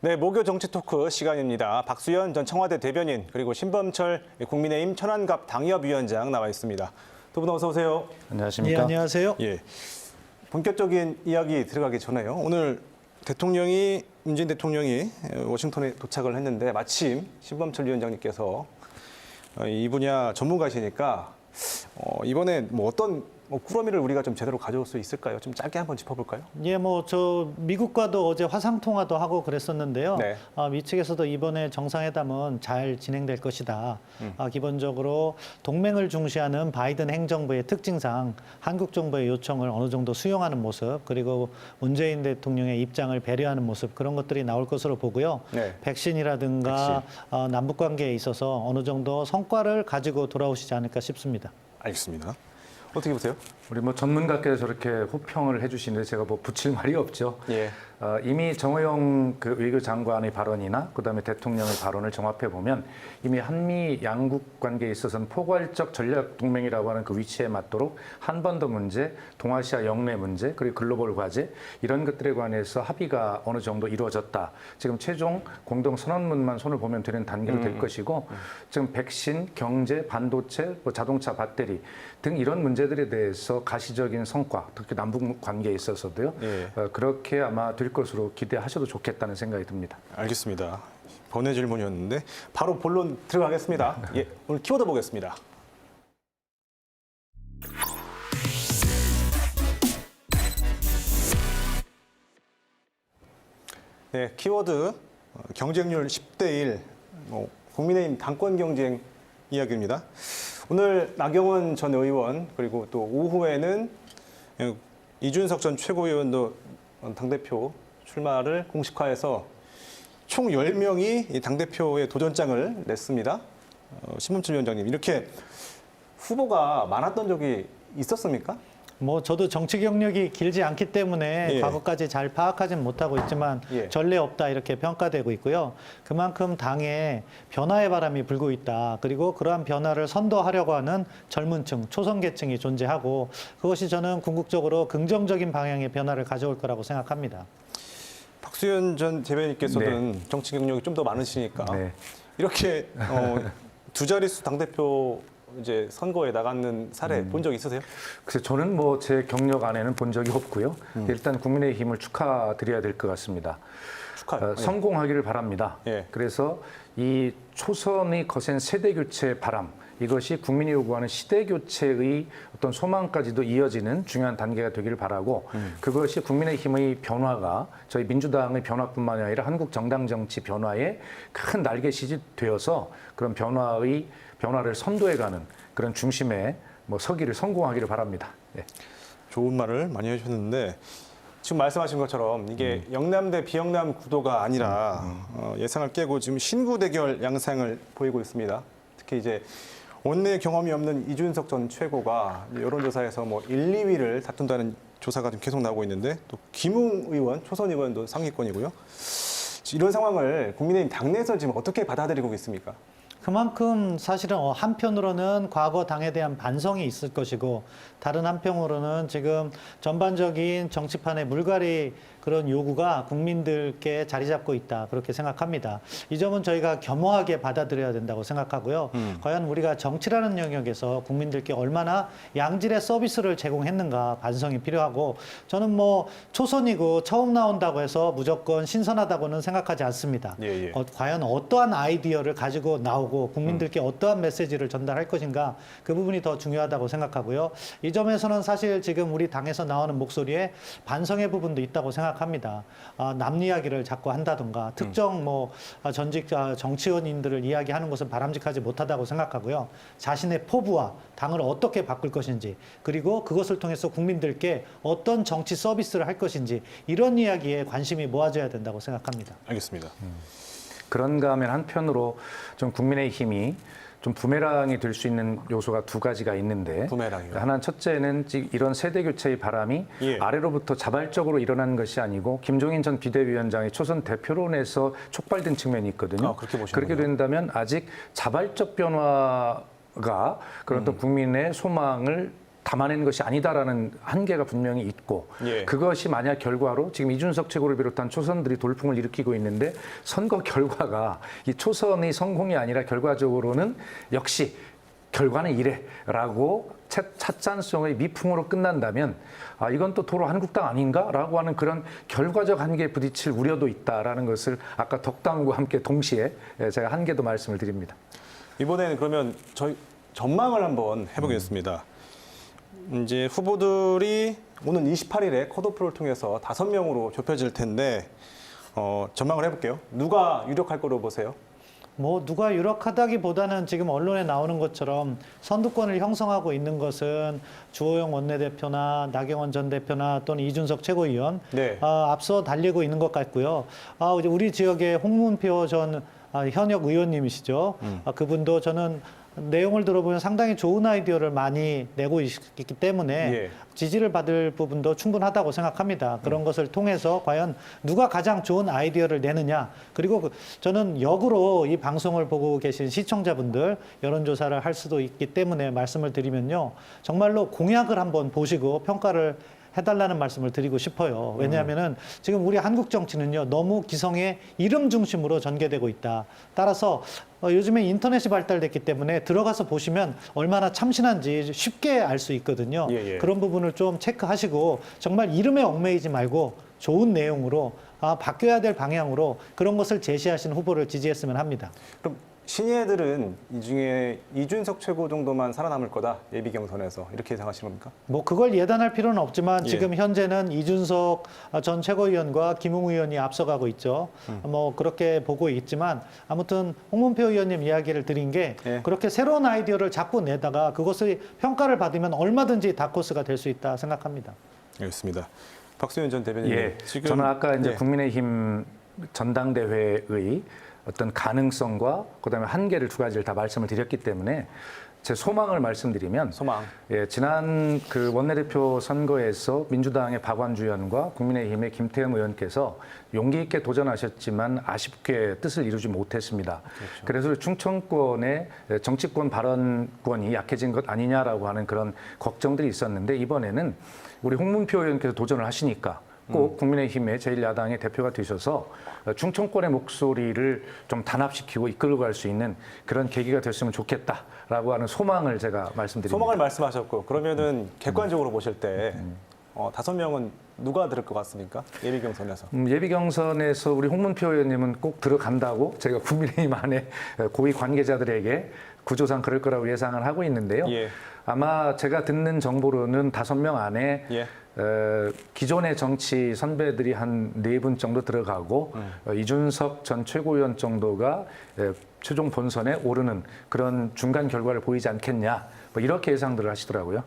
네, 목요 정치 토크 시간입니다. 박수현 전 청와대 대변인 그리고 신범철 국민의힘 천안갑 당협위원장 나와 있습니다. 두 분 어서 오세요. 안녕하십니까? 예, 안녕하세요. 예, 본격적인 이야기 들어가기 전에요. 오늘 문재인 대통령이 워싱턴에 도착을 했는데 마침 신범철 위원장님께서 이 분야 전문가시니까 이번에 어떤 꾸러미를 우리가 좀 제대로 가져올 수 있을까요? 좀 짧게 한번 짚어볼까요? 예, 저 미국과도 어제 화상 통화도 하고 그랬었는데요. 네. 미 측에서도 이번에 정상회담은 잘 진행될 것이다. 기본적으로 동맹을 중시하는 바이든 행정부의 특징상 한국 정부의 요청을 어느 정도 수용하는 모습, 그리고 문재인 대통령의 입장을 배려하는 모습, 그런 것들이 나올 것으로 보고요. 네. 백신이라든가 남북 관계에 있어서 어느 정도 성과를 가지고 돌아오시지 않을까 싶습니다. 알겠습니다. 어떻게 보세요? 우리 전문가께서 저렇게 호평을 해주시는데 제가 붙일 말이 없죠. 예. 이미 정호영 외교 장관의 발언이나 그다음에 대통령의 발언을 정합해 보면 이미 한미 양국 관계에 있어서는 포괄적 전략 동맹이라고 하는 그 위치에 맞도록 한반도 문제, 동아시아 영내 문제, 그리고 글로벌 과제 이런 것들에 관해서 합의가 어느 정도 이루어졌다. 지금 최종 공동 선언문만 손을 보면 되는 단계로 될 것이고 지금 백신, 경제, 반도체, 자동차 배터리 등 이런 문제들에 대해서 가시적인 성과, 특히 남북 관계에 있어서도요. 예. 그렇게 아마 될 것으로 기대하셔도 좋겠다는 생각이 듭니다. 알겠습니다. 번외 질문이었는데 바로 본론 들어가겠습니다. 예, 오늘 키워드 보겠습니다. 네, 키워드 경쟁률 10대 1, 국민의힘 당권 경쟁 이야기입니다. 오늘 나경원 전 의원 그리고 또 오후에는 이준석 전 최고위원도 당대표 출마를 공식화해서 총 10명이 당대표의 도전장을 냈습니다. 신범철 위원장님, 이렇게 후보가 많았던 적이 있었습니까? 저도 정치 경력이 길지 않기 때문에 예. 과거까지 잘 파악하지는 못하고 있지만 예. 전례 없다 이렇게 평가되고 있고요. 그만큼 당에 변화의 바람이 불고 있다. 그리고 그러한 변화를 선도하려고 하는 젊은 층, 초선 계층이 존재하고 그것이 저는 궁극적으로 긍정적인 방향의 변화를 가져올 거라고 생각합니다. 박수현 전 대변인께서는 네. 정치 경력이 좀 더 많으시니까 네. 이렇게 두 자릿수 당대표 이제 선거에 나가는 사례 본 적 있으세요? 그래서 저는 제 경력 안에는 본 적이 없고요. 일단 국민의힘을 축하드려야 될 것 같습니다. 축하해요. 성공하기를 바랍니다. 예. 그래서 이 초선의 거센 세대 교체 바람, 이것이 국민이 요구하는 시대 교체의 어떤 소망까지도 이어지는 중요한 단계가 되기를 바라고 그것이 국민의힘의 변화가 저희 민주당의 변화뿐만이 아니라 한국 정당 정치 변화에 큰 날개짓이 되어서 그런 변화를 선도해가는 그런 중심에 서기를 성공하기를 바랍니다. 네. 좋은 말을 많이 해주셨는데 지금 말씀하신 것처럼 이게 영남 대 비영남 구도가 아니라 예상을 깨고 지금 신구 대결 양상을 보이고 있습니다. 특히 이제 원내 경험이 없는 이준석 전 최고가 여론조사에서 1, 2위를 다툰다는 조사가 지금 계속 나오고 있는데 또 김웅 의원, 초선 의원도 상위권이고요. 이런 상황을 국민의힘 당내에서 지금 어떻게 받아들이고 있습니까? 그만큼 사실은 한편으로는 과거 당에 대한 반성이 있을 것이고 다른 한편으로는 지금 전반적인 정치판의 물갈이 그런 요구가 국민들께 자리 잡고 있다 그렇게 생각합니다. 이 점은 저희가 겸허하게 받아들여야 된다고 생각하고요. 과연 우리가 정치라는 영역에서 국민들께 얼마나 양질의 서비스를 제공했는가 반성이 필요하고 저는 초선이고 처음 나온다고 해서 무조건 신선하다고는 생각하지 않습니다. 예. 과연 어떠한 아이디어를 가지고 나오고 국민들께 어떠한 메시지를 전달할 것인가 그 부분이 더 중요하다고 생각하고요. 이 점에서는 사실 지금 우리 당에서 나오는 목소리에 반성의 부분도 있다고 생각합니다. 남 이야기를 자꾸 한다든가 특정 전직 정치원인들을 이야기하는 것은 바람직하지 못하다고 생각하고요. 자신의 포부와 당을 어떻게 바꿀 것인지 그리고 그것을 통해서 국민들께 어떤 정치 서비스를 할 것인지 이런 이야기에 관심이 모아져야 된다고 생각합니다. 알겠습니다. 그런가 하면 한편으로 좀 국민의힘이 좀 부메랑이 될 수 있는 요소가 두 가지가 있는데 부메랑이요? 하나는 첫째는 이런 세대 교체의 바람이 예. 아래로부터 자발적으로 일어나는 것이 아니고 김종인 전 비대위원장의 초선 대표론에서 촉발된 측면이 있거든요. 그렇게 보시는군요. 그렇게 된다면 아직 자발적 변화가 그런 어떤 국민의 소망을 담아내는 것이 아니다라는 한계가 분명히 있고 예. 그것이 만약 결과로 지금 이준석 최고를 비롯한 초선들이 돌풍을 일으키고 있는데 선거 결과가 이 초선의 성공이 아니라 결과적으로는 역시 결과는 이래라고 찻잔송의 미풍으로 끝난다면 이건 또 도로 한국당 아닌가라고 하는 그런 결과적 한계에 부딪힐 우려도 있다라는 것을 아까 덕담과 함께 동시에 제가 한계도 말씀을 드립니다. 이번에는 그러면 저희 전망을 한번 해보겠습니다. 이제 후보들이 오는 28일에 컷오프를 통해서 5명으로 좁혀질 텐데 전망을 해볼게요. 누가 유력할 거로 보세요? 뭐 누가 유력하다기보다는 지금 언론에 나오는 것처럼 선두권을 형성하고 있는 것은 주호영 원내대표나 나경원 전 대표나 또는 이준석 최고위원 네. 앞서 달리고 있는 것 같고요. 이제 우리 지역의 홍문표 전 현역 의원님이시죠. 그분도 저는 내용을 들어보면 상당히 좋은 아이디어를 많이 내고 있기 때문에 예. 지지를 받을 부분도 충분하다고 생각합니다. 그런 것을 통해서 과연 누가 가장 좋은 아이디어를 내느냐. 그리고 저는 역으로 이 방송을 보고 계신 시청자분들 여론조사를 할 수도 있기 때문에 말씀을 드리면요. 정말로 공약을 한번 보시고 평가를 해달라는 말씀을 드리고 싶어요. 왜냐하면은 지금 우리 한국 정치는요, 너무 기성의 이름 중심으로 전개되고 있다. 따라서 요즘에 인터넷이 발달됐기 때문에 들어가서 보시면 얼마나 참신한지 쉽게 알 수 있거든요. 예, 예. 그런 부분을 좀 체크하시고 정말 이름에 얽매이지 말고 좋은 내용으로 바뀌어야 될 방향으로 그런 것을 제시하신 후보를 지지했으면 합니다. 그럼 신예들은 이 중에 이준석 최고 정도만 살아남을 거다. 예비 경선에서 이렇게 예상하시는 겁니까? 뭐 그걸 예단할 필요는 없지만 예. 지금 현재는 이준석 전 최고위원과 김웅 의원이 앞서가고 있죠. 뭐 그렇게 보고 있지만 아무튼 홍문표 의원님 이야기를 드린 게 예. 그렇게 새로운 아이디어를 자꾸 내다가 그것의 평가를 받으면 얼마든지 다크호스가 될 수 있다 생각합니다. 알겠습니다. 박수현 전 대변인. 예, 지금 저는 아까 이제 예. 국민의힘 전당대회의 어떤 가능성과 그다음에 한계를 두 가지를 다 말씀을 드렸기 때문에 제 소망을 말씀드리면 소망. 예, 지난 그 원내대표 선거에서 민주당의 박완주 의원과 국민의힘의 김태형 의원께서 용기 있게 도전하셨지만 아쉽게 뜻을 이루지 못했습니다. 그렇죠. 그래서 충청권의 정치권 발언권이 약해진 것 아니냐라고 하는 그런 걱정들이 있었는데 이번에는 우리 홍문표 의원께서 도전을 하시니까 꼭 국민의힘의 제1야당의 대표가 되셔서 충청권의 목소리를 좀 단합시키고 이끌고 갈 수 있는 그런 계기가 됐으면 좋겠다라고 하는 소망을 제가 말씀드립니다. 소망을 말씀하셨고 그러면은 객관적으로 보실 때 5명은 누가 들을 것 같습니까? 예비 경선에서. 예비 경선에서 우리 홍문표 의원님은 꼭 들어간다고 제가 국민의힘 안에 고위 관계자들에게 구조상 그럴 거라고 예상을 하고 있는데요. 예. 아마 제가 듣는 정보로는 5명 안에 예. 기존의 정치 선배들이 한 4분 정도 들어가고 이준석 전 최고위원 정도가 최종 본선에 오르는 그런 중간 결과를 보이지 않겠냐 뭐 이렇게 예상들을 하시더라고요.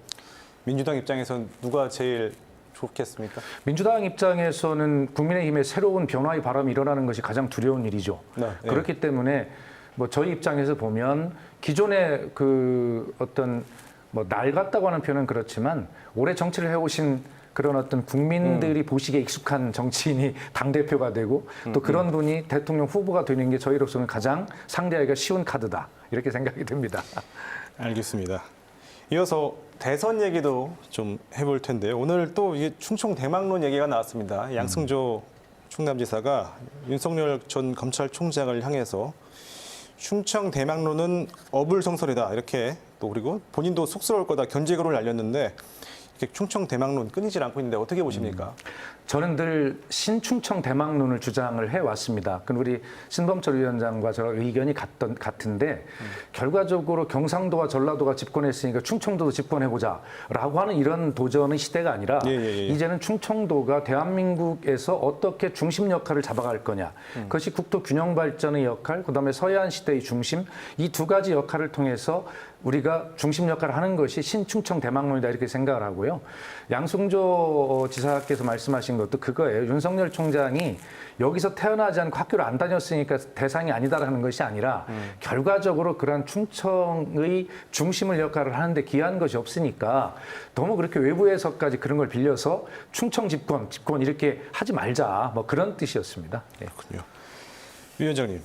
민주당 입장에선 누가 제일 좋겠습니까? 민주당 입장에서는 국민의힘의 새로운 변화의 바람이 일어나는 것이 가장 두려운 일이죠. 네, 네. 그렇기 때문에 뭐 저희 입장에서 보면 기존의 그 어떤 뭐 낡았다고 하는 표현은 그렇지만 오래 정치를 해오신 그런 어떤 국민들이 보시기에 익숙한 정치인이 당대표가 되고 또 그런 분이 대통령 후보가 되는 게 저희로서는 가장 상대하기가 쉬운 카드다 이렇게 생각이 듭니다. 알겠습니다. 이어서 대선 얘기도 좀 해볼 텐데요. 오늘 또 이게 충청 대망론 얘기가 나왔습니다. 양승조 충남지사가 윤석열 전 검찰총장을 향해서 충청 대망론은 어불성설이다 이렇게 또 그리고 본인도 쑥스러울 거다 견제글을 날렸는데 이렇게 충청 대망론 끊이질 않고 있는데 어떻게 보십니까? 저는 늘 신충청 대망론을 주장을 해왔습니다. 그 우리 신범철 위원장과 저 의견이 같은데 결과적으로 경상도와 전라도가 집권했으니까 충청도도 집권해보자라고 하는 이런 도전의 시대가 아니라 이제는 충청도가 대한민국에서 어떻게 중심 역할을 잡아갈 거냐. 그것이 국토 균형 발전의 역할, 그다음에 서해안 시대의 중심 이 두 가지 역할을 통해서 우리가 중심 역할을 하는 것이 신충청 대망론이다 이렇게 생각을 하고요. 양승조 지사께서 말씀하신 것도 그거예요. 윤석열 총장이 여기서 태어나지 않고 학교를 안 다녔으니까 대상이 아니다라는 것이 아니라 결과적으로 그러한 충청의 중심을 역할을 하는데 기여한 것이 없으니까 너무 그렇게 외부에서까지 그런 걸 빌려서 충청 집권 이렇게 하지 말자 뭐 그런 뜻이었습니다. 네. 그렇군요. 위원장님,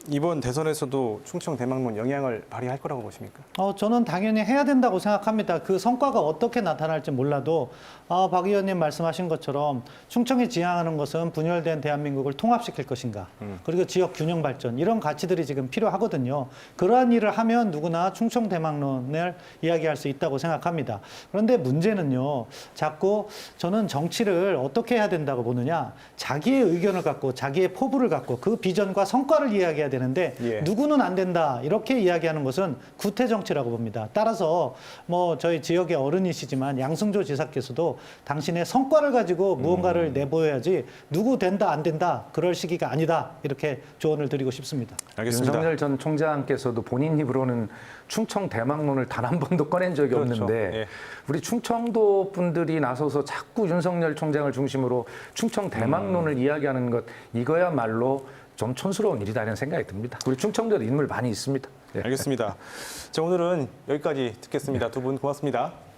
이번 대선에서도 충청 대망론 영향을 발휘할 거라고 보십니까? 저는 당연히 해야 된다고 생각합니다. 그 성과가 어떻게 나타날지 몰라도 박 의원님 말씀하신 것처럼 충청이 지향하는 것은 분열된 대한민국을 통합시킬 것인가, 그리고 지역 균형 발전 이런 가치들이 지금 필요하거든요. 그러한 일을 하면 누구나 충청 대망론을 이야기할 수 있다고 생각합니다. 그런데 문제는요, 자꾸 저는 정치를 어떻게 해야 된다고 보느냐, 자기의 의견을 갖고 자기의 포부를 갖고 그 비전과 성과를 이야기해야 되는데 예. 누구는 안 된다 이렇게 이야기하는 것은 구태 정치라고 봅니다. 따라서 뭐 저희 지역의 어른이시지만 양승조 지사께서도 당신의 성과를 가지고 무언가를 내보여야지 누구 된다 안 된다 그럴 시기가 아니다 이렇게 조언을 드리고 싶습니다. 알겠습니다. 윤석열 전 총장께서도 본인 입으로는 충청 대망론을 단 한 번도 꺼낸 적이 그렇죠. 없는데 예. 우리 충청도 분들이 나서서 자꾸 윤석열 총장을 중심으로 충청 대망론을 이야기하는 것 이거야말로 좀 촌스러운 일이라는 생각이 듭니다. 우리 충청도에 인물 많이 있습니다. 예. 알겠습니다. 자, 오늘은 여기까지 듣겠습니다. 두 분 고맙습니다.